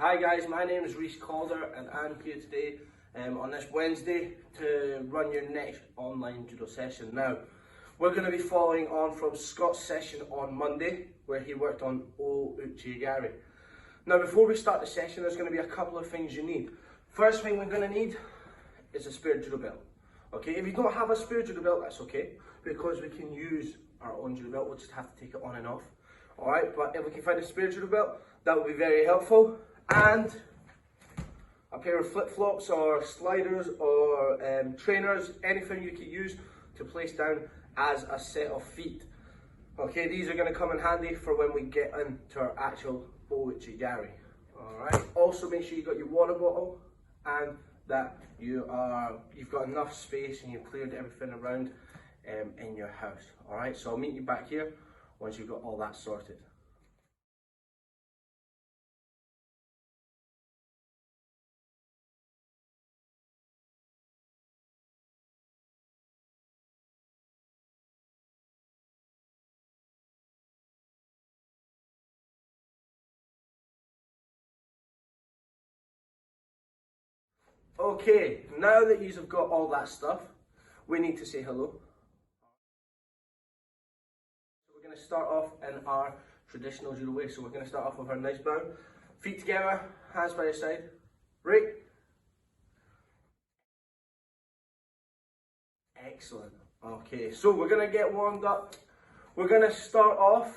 Hi guys, my name is Reece Calder and I'm here today on this Wednesday to run your next online judo session. Now, we're going to be following on from Scott's session on Monday where he worked on Ouchi gari. Now before we start the session, there's going to be a couple of things you need. First thing we're going to need is a spare judo belt. Okay, if you don't have a spare judo belt, that's okay, because we can use our own judo belt. We'll just have to take it on and off. Alright, but if we can find a spare judo belt, that would be very helpful. And a pair of flip-flops or sliders or trainers, anything you can use to place down as a set of feet. Okay, these are going to come in handy for when we get into our actual Ouchi gari. Alright, also make sure you got your water bottle and that you've got enough space and you've cleared everything around in your house. Alright, so I'll meet you back here once you've got all that sorted. Okay, now that you've got all that stuff, we need to say hello. So we're going to start off in our traditional judo way. So we're going to start off with our nice bow. Feet together, hands by your side. Right. Excellent. Okay, so we're going to get warmed up. We're going to start off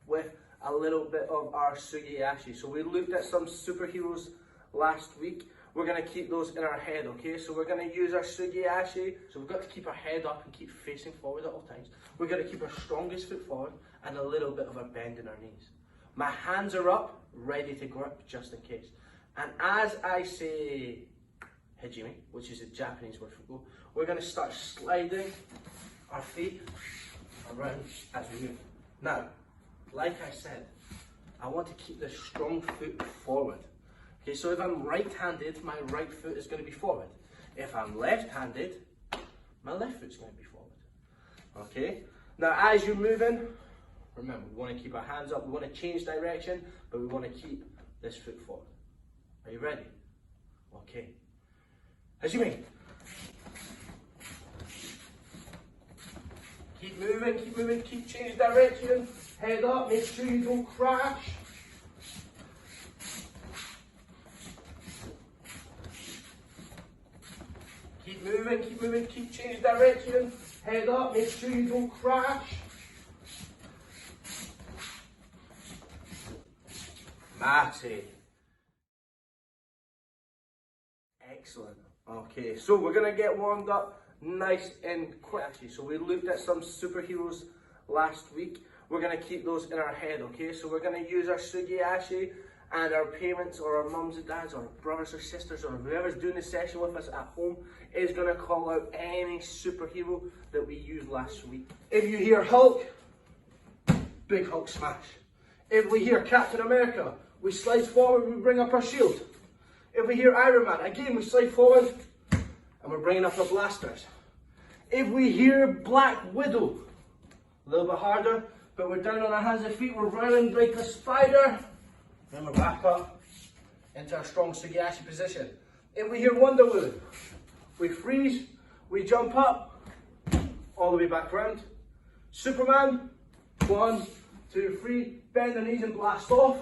with a little bit of our sugiyashi. So we looked at some superheroes last week. We're going to keep those in our head, okay? So we're going to use our sugiyashi. So we've got to keep our head up and keep facing forward at all times. We've got to keep our strongest foot forward and a little bit of a bend in our knees. My hands are up, ready to grip just in case. And as I say hajime, which is a Japanese word for go, we're going to start sliding our feet around as we move. Now, like I said, I want to keep this strong foot forward. Okay, so if I'm right-handed, my right foot is going to be forward. If I'm left-handed, my left foot's going to be forward. Okay, now as you're moving, remember, we want to keep our hands up, we want to change direction, but we want to keep this foot forward. Are you ready? Okay. Hajime. Keep moving, keep changing direction. Head up, make sure you don't crash. Keep moving, keep changing direction. Head up, make sure you don't crash. Mate. Excellent. Okay, so we're going to get warmed up nice and quick. So we looked at some superheroes last week. We're going to keep those in our head, okay? So we're going to use our sugiyashi and our parents or our mums and dads or brothers or sisters or whoever's doing the session with us at home is going to call out any superhero that we used last week. If you hear Hulk, big Hulk smash. If we hear Captain America, we slide forward, we bring up our shield. If we hear Iron Man, again we slide forward and we're bringing up our blasters. If we hear Black Widow, a little bit harder, but we're down on our hands and feet, we're running like a spider. Then we're back up into our strong sugiyashi position. If we hear Wonder Woman, we freeze, we jump up, all the way back round. Superman, 1, 2, 3, bend the knees and blast off.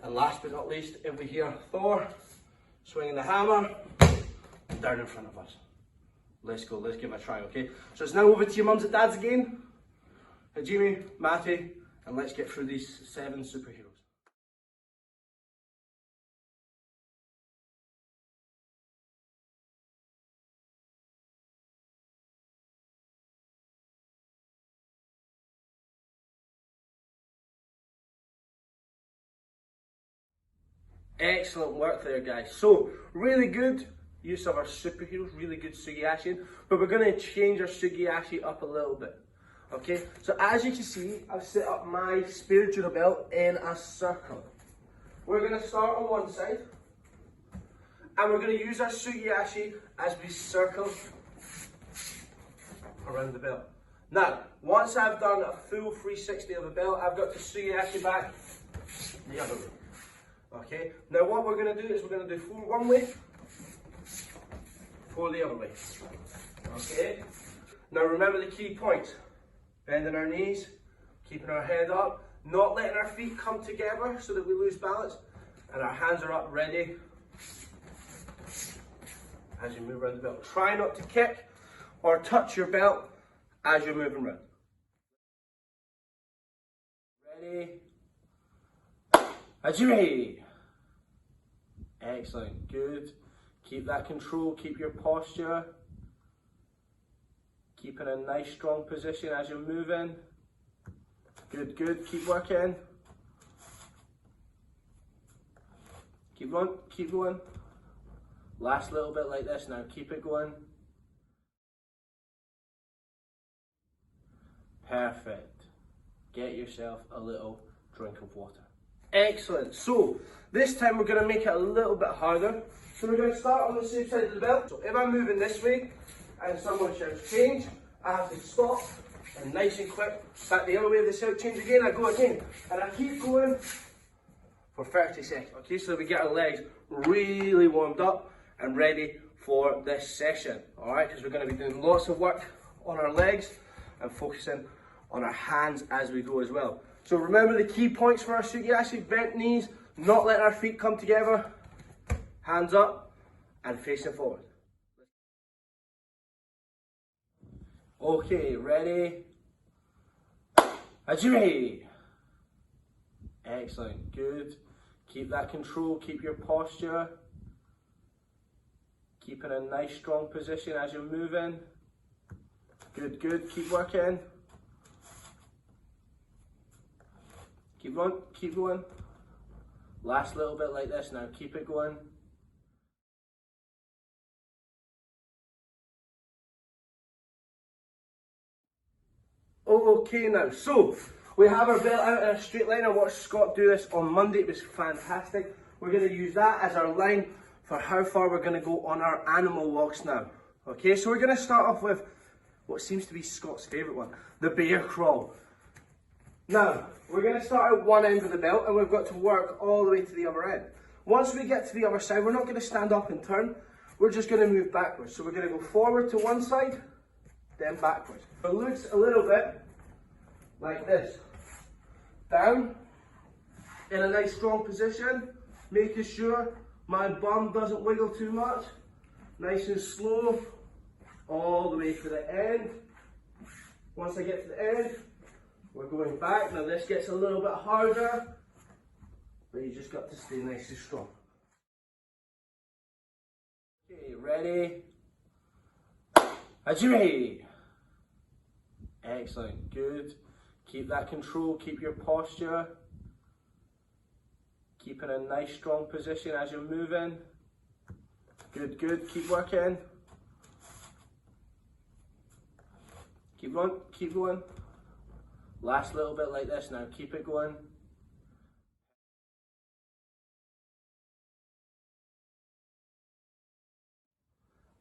And last but not least, if we hear Thor swinging the hammer, down in front of us. Let's go, let's give it a try, okay? So it's now over to your mums and dads again. Hajime, Mate, and let's get through these 7 superheroes. Excellent work there, guys. So, really good use of our superheroes, really good sugiyashi, but we're going to change our sugiyashi up a little bit. Okay, so as you can see, I've set up my spare judo belt in a circle. We're going to start on one side, and we're going to use our sugiyashi as we circle around the belt. Now, once I've done a full 360 of the belt, I've got to sugiyashi back the other way. Okay, now what we're going to do is we're going to do 4 one way, 4 the other way. Okay, now remember the key points. Bending our knees, keeping our head up, not letting our feet come together so that we lose balance, and our hands are up ready as you move around the belt. Try not to kick or touch your belt as you're moving around. Ready? Ouchi. Excellent, good. Keep that control, keep your posture. Keeping a nice strong position as you're moving. Good, good, keep working. Keep going, keep going. Last little bit like this now, keep it going. Perfect. Get yourself a little drink of water. Excellent. So this time we're going to make it a little bit harder. So we're going to start on the same side of the belt. So if I'm moving this way and someone shouts change, I have to stop and nice and quick. Back the other way, if they shout change again, I go again. And I keep going for 30 seconds. Okay, so we get our legs really warmed up and ready for this session. Alright, because we're going to be doing lots of work on our legs and focusing on our hands as we go as well. So remember the key points for our Sukiyaki: bent knees, not letting our feet come together, hands up and facing forward. Okay, ready? Ouchi. Excellent, good. Keep that control, keep your posture. Keeping a nice strong position as you're moving. Good, good, keep working. Keep going, keep going. Last little bit like this now, keep it going. Okay now, so we have our belt out in a straight line. I watched Scott do this on Monday, it was fantastic. We're going to use that as our line for how far we're going to go on our animal walks now. Okay, so we're going to start off with what seems to be Scott's favourite one, the bear crawl. Now, we're going to start at one end of the belt and we've got to work all the way to the other end. Once we get to the other side, we're not going to stand up and turn, we're just going to move backwards. So we're going to go forward to one side, then backwards. It looks a little bit like this. Down, in a nice strong position, making sure my bum doesn't wiggle too much. Nice and slow, all the way to the end. Once I get to the end, we're going back. Now this gets a little bit harder, but you just got to stay nice and strong. Okay, ready? Ouchi. Excellent, good. Keep that control, keep your posture. Keeping a nice strong position as you're moving. Good, good, keep working. Keep going, keep going. Last little bit like this now, keep it going.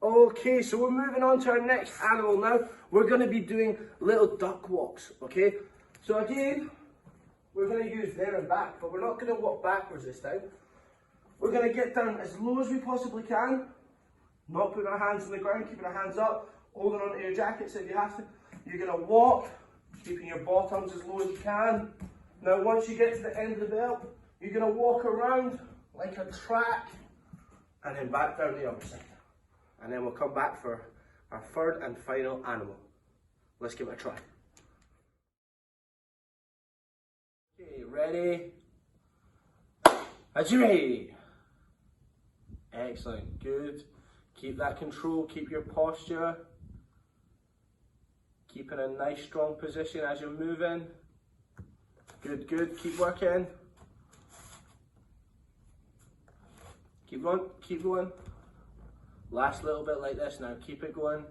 Okay, so we're moving on to our next animal now. We're going to be doing little duck walks, okay? So again, we're going to use there and back, but we're not going to walk backwards this time. We're going to get down as low as we possibly can, not putting our hands on the ground, keeping our hands up, holding onto your jackets if you have to. You're going to walk, keeping your bottoms as low as you can. Now once you get to the end of the belt, you're going to walk around like a track and then back down the other side. And then we'll come back for our third and final animal. Let's give it a try. Okay, ready? Ouchi. Excellent, good. Keep that control, keep your posture. Keeping a nice strong position as you're moving. Good, good, keep working. Keep going, keep going. Last little bit like this now, keep it going.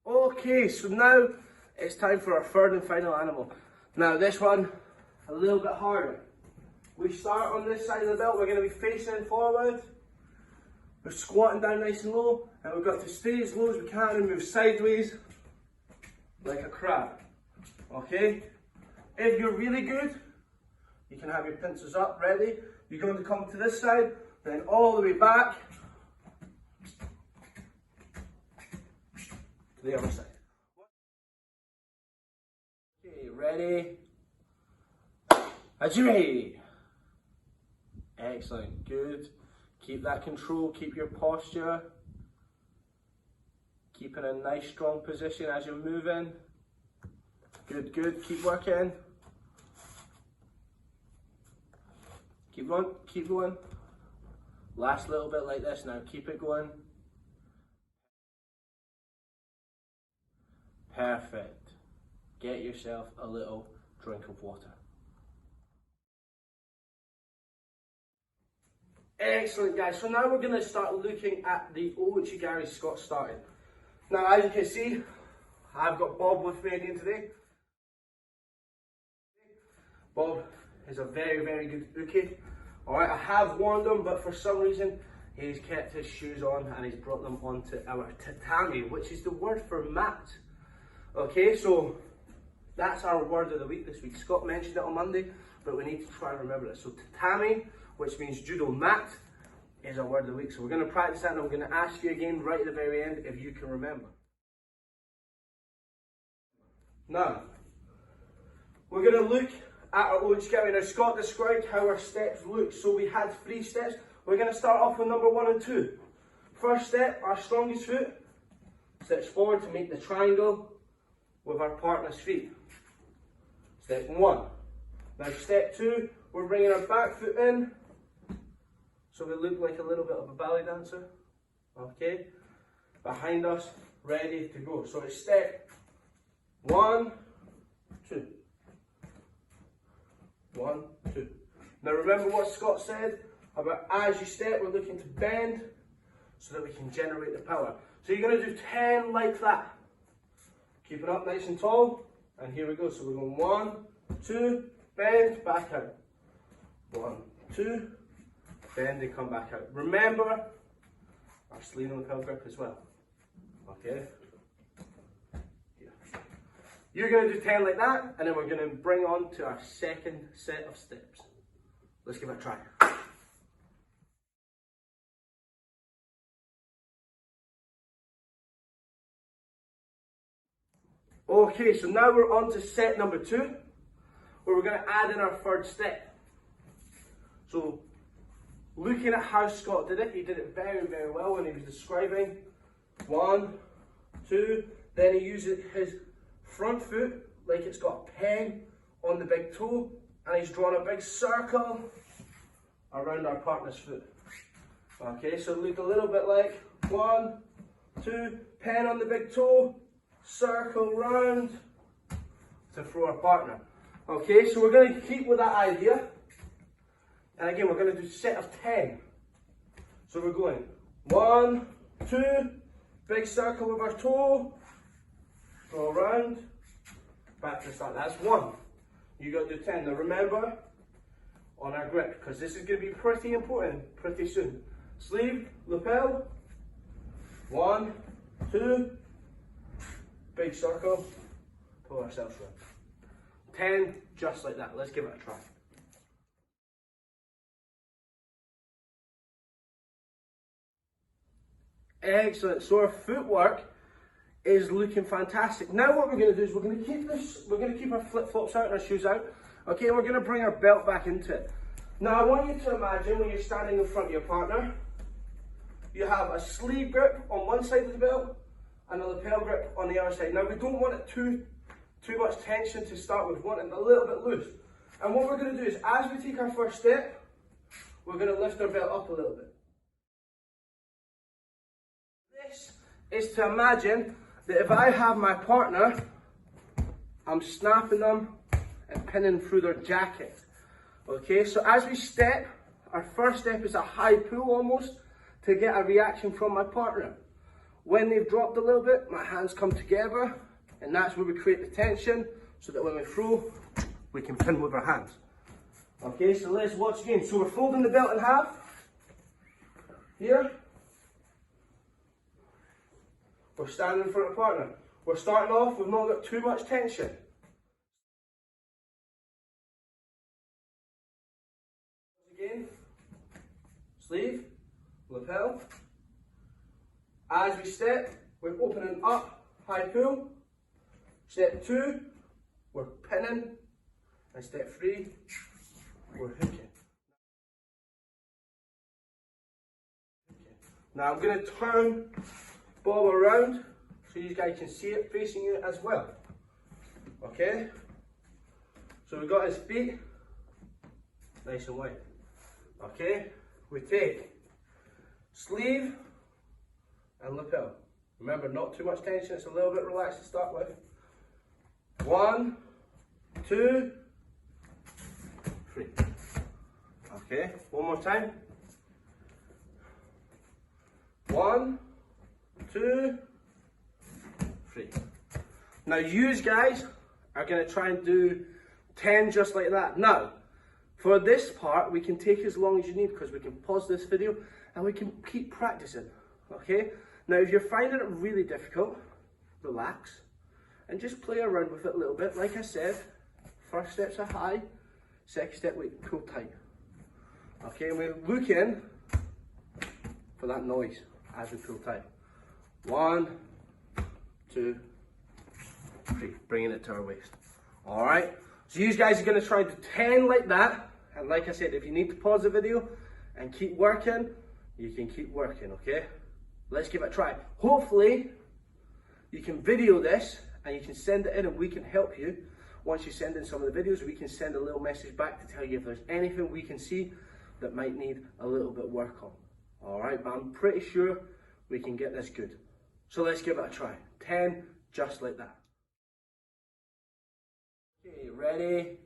Okay, so now it's time for our third and final animal. Now this one, a little bit harder. We start on this side of the belt, we're going to be facing forward. We're squatting down nice and low, and we've got to stay as low as we can and move sideways like a crab. Okay? If you're really good, you can have your pincers up, ready. You're going to come to this side, then all the way back to the other side. Okay, ready? Ouchi! Excellent, good. Keep that control, keep your posture. Keep in a nice strong position as you're moving. Good, good, keep working. Keep going, keep going. Last little bit like this now, keep it going. Perfect. Get yourself a little drink of water. Excellent, guys. So now we're going to start looking at the Ouchi gari Scott started. Now, as you can see, I've got Bob with me again today. Bob is a very, very good Uki. Alright, I have warned him, but for some reason, he's kept his shoes on and he's brought them onto our tatami, which is the word for mat. Okay, so that's our word of the week this week. Scott mentioned it on Monday, but we need to try and remember it. So tatami, which means judo mat, is our word of the week. So we're going to practice that and I'm going to ask you again right at the very end if you can remember. Now, we're going to look at our Ouchi gari. Now, Scott described how our steps look. So we had 3 steps. We're going to start off with number 1 and 2. First step, our strongest foot steps forward to make the triangle with our partner's feet. Step 1. Now step 2, we're bringing our back foot in, so we look like a little bit of a ballet dancer. Okay, behind us, ready to go. So it's step 1, 2. 1, 2. Now remember what Scott said about as you step, we're looking to bend so that we can generate the power. So you're going to do 10 like that. Keep it up nice and tall, and here we go. So we're going 1, 2, bend, back out. 1, 2, bend and come back out. Remember our sleeve and lapel grip as well. Okay? Here. You're going to do 10 like that, and then we're going to bring on to our second set of steps. Let's give it a try. Okay, so now we're on to set number 2, where we're going to add in our third step. So, looking at how Scott did it, he did it very, very well when he was describing. 1, 2, then he uses his front foot like it's got a pen on the big toe, and he's drawn a big circle around our partner's foot. Okay, so look a little bit like 1, 2, pen on the big toe, circle round to throw our partner. Okay, so we're going to keep with that idea. And again, we're going to do a set of 10. So we're going 1, 2, big circle with our toe, go around, back to the start. That's 1. You got to do 10. Now remember, on our grip, because this is going to be pretty important pretty soon. Sleeve, lapel, 1, 2, big circle, pull ourselves around. 10, just like that. Let's give it a try. Excellent. So our footwork is looking fantastic. Now what we're going to do is we're going to keep our flip-flops out and our shoes out. Okay, and we're going to bring our belt back into it. Now I want you to imagine when you're standing in front of your partner, you have a sleeve grip on one side of the belt and a lapel grip on the other side. Now we don't want it too much tension to start with, we want it a little bit loose. And what we're going to do is, as we take our first step, we're going to lift our belt up a little bit. This is to imagine that if I have my partner, I'm snapping them and pinning through their jacket. Okay, so as we step, our first step is a high pull almost to get a reaction from my partner. When they've dropped a little bit, my hands come together, and that's where we create the tension, so that when we throw, we can pin with our hands. Okay, so let's watch again. So we're folding the belt in half, here. We're standing in front of the partner. We're starting off, we've not got too much tension. sleeve, lapel. As we step, we're opening up, high pull. Step 2, we're pinning. And step 3, we're hooking. Now I'm going to turn Bob around so you guys can see it facing you as well. Okay? So we've got his feet nice and wide. Okay? We take sleeve and lapel. Remember, not too much tension, it's a little bit relaxed to start with. 1, 2, 3. Okay, one more time. 1, 2, 3. Now you guys are going to try and do 10 just like that. Now, for this part, we can take as long as you need because we can pause this video and we can keep practicing. Okay? Now, if you're finding it really difficult, relax and just play around with it a little bit. Like I said, first step's a high, second step we pull tight. Okay, and we look in for that noise as we pull tight. 1, 2, 3, bringing it to our waist. All right, so you guys are going to try to do 10 like that. And like I said, if you need to pause the video and keep working, you can keep working, okay? Let's give it a try. Hopefully, you can video this and you can send it in and we can help you. Once you send in some of the videos, we can send a little message back to tell you if there's anything we can see that might need a little bit of work on. All right, but I'm pretty sure we can get this good. So let's give it a try. 10, just like that. Okay, ready?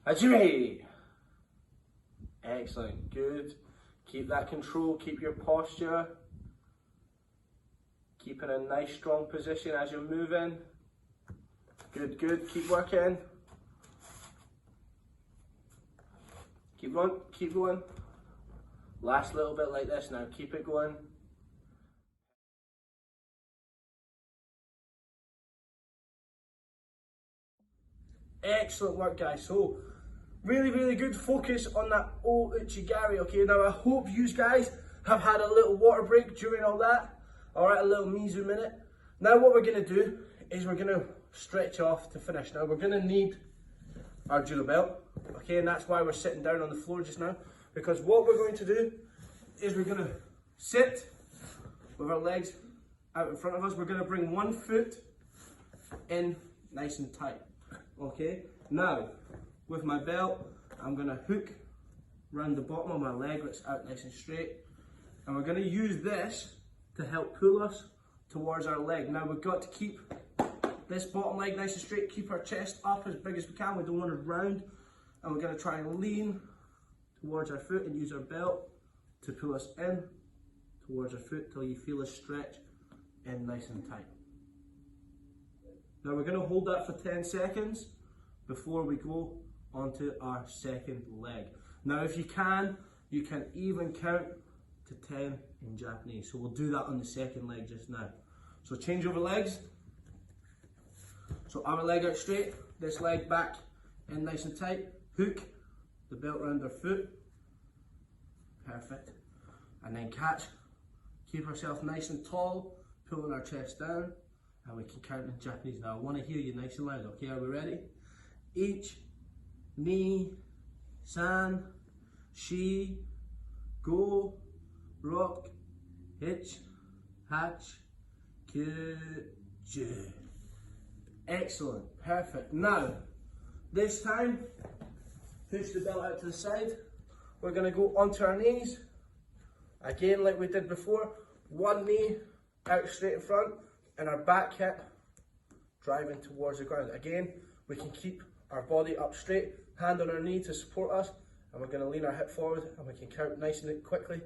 Ouchi! Excellent, good. Keep that control, keep your posture. Keep in a nice strong position as you're moving. Good, good, keep working. Keep going, keep going. Last little bit like this now, keep it going. Excellent work, guys. So, really, really good focus on that Ouchi gari, okay? Now, I hope you guys have had a little water break during all that. All right, a little Mizu minute. Now, what we're gonna do is we're gonna stretch off to finish. Now, we're gonna need our judo belt, okay? And that's why we're sitting down on the floor just now, because what we're going to do is we're gonna sit with our legs out in front of us. We're gonna bring one foot in nice and tight, okay? Now, with my belt, I'm gonna hook around the bottom of my leg, that's out nice and straight. And we're gonna use this to help pull us towards our leg. Now we've got to keep this bottom leg nice and straight, keep our chest up as big as we can, we don't want it round. And we're gonna try and lean towards our foot and use our belt to pull us in towards our foot till you feel a stretch in nice and tight. Now we're gonna hold that for 10 seconds before we go onto our second leg. Now if you can even count to 10 in Japanese. So we'll do that on the second leg just now. So change over legs. So our leg out straight, this leg back in nice and tight. Hook the belt around our foot. Perfect. And then catch. Keep ourselves nice and tall, pulling our chest down. And we can count in Japanese. Now I want to hear you nice and loud, okay? Are we ready? Ich, ni, san, shi, go, rock, hitch, hatch, ku, ju. Excellent, perfect. Now, this time, push the belt out to the side. We're going to go onto our knees. Again, like we did before, one knee out straight in front and our back hip driving towards the ground. Again, we can keep our body up straight, hand on our knee to support us, and we're going to lean our hip forward and we can count nice and quickly.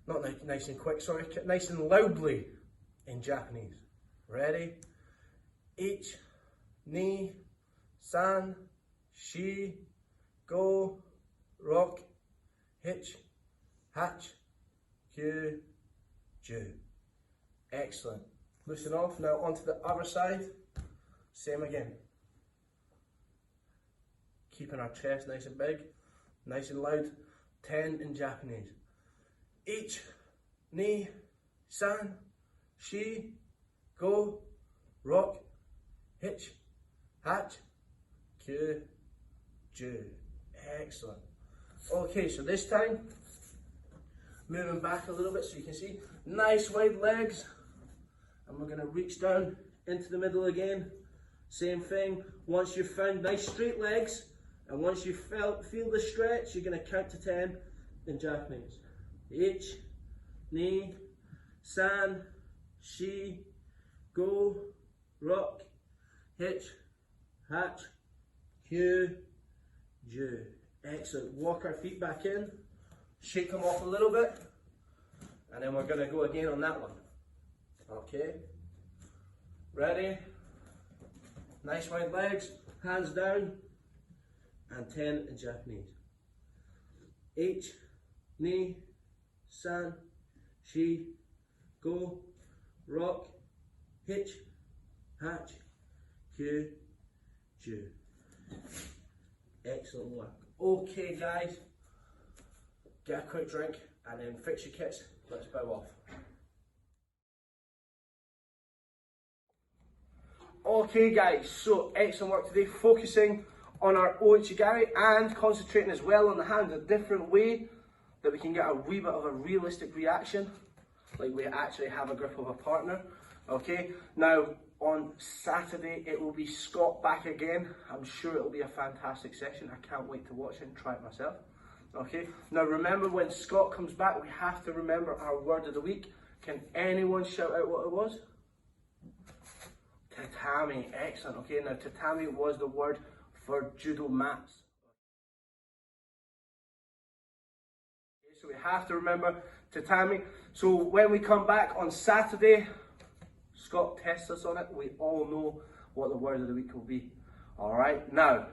Not nice and quick, sorry, nice and loudly in Japanese. Ready? Ich, ni, san, shi, go, rock, hitch, hatch, ku, ju. Excellent. Loosen off. Now onto the other side. Same again. Keeping our chest nice and big, nice and loud. 10 in Japanese. Ich, ni, san, shi, go, rock, hitch, hatch, kyu, ju. Excellent. Okay, so this time, moving back a little bit so you can see. Nice wide legs. And we're going to reach down into the middle again. Same thing. Once you've found nice straight legs, and once you feel the stretch, you're going to count to 10 in Japanese. Ich, ni, san, shi, go, rock, hitch, hatch, kyu, ju. Excellent. Walk our feet back in, shake them off a little bit, and then we're going to go again on that one. Okay, ready? Nice wide legs, hands down, and 10 in Japanese. Ich, ni, san, shi, go, rock, hitch, hatch, kyu, ju. Excellent work. Okay guys, get a quick drink and then fix your kits. Let's bow off. Okay guys, so excellent work today, focusing on our Ouchi gari and concentrating as well on the hands, a different way that we can get a wee bit of a realistic reaction, like we actually have a grip of a partner. Okay, now on Saturday it will be Scott back again. I'm sure it'll be a fantastic session. I can't wait to watch it and try it myself. Okay, now remember, when Scott comes back, we have to remember our word of the week. Can anyone shout out what it was? Tatami. Excellent. Okay, now tatami was the word for judo mats. Okay, so we have to remember tatami. So when we come back on Saturday, Scott tests us on it. We all know what the word of the week will be. Alright, now,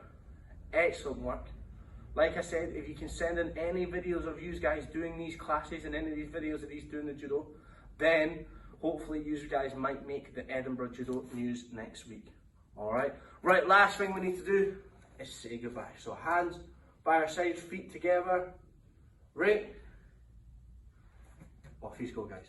excellent work. Like I said, if you can send in any videos of you guys doing these classes and any of these videos of these doing the judo, then hopefully you guys might make the Edinburgh Judo News next week. Alright? Right, last thing we need to do is say goodbye. So hands by our sides, feet together. Right? Off you go, guys.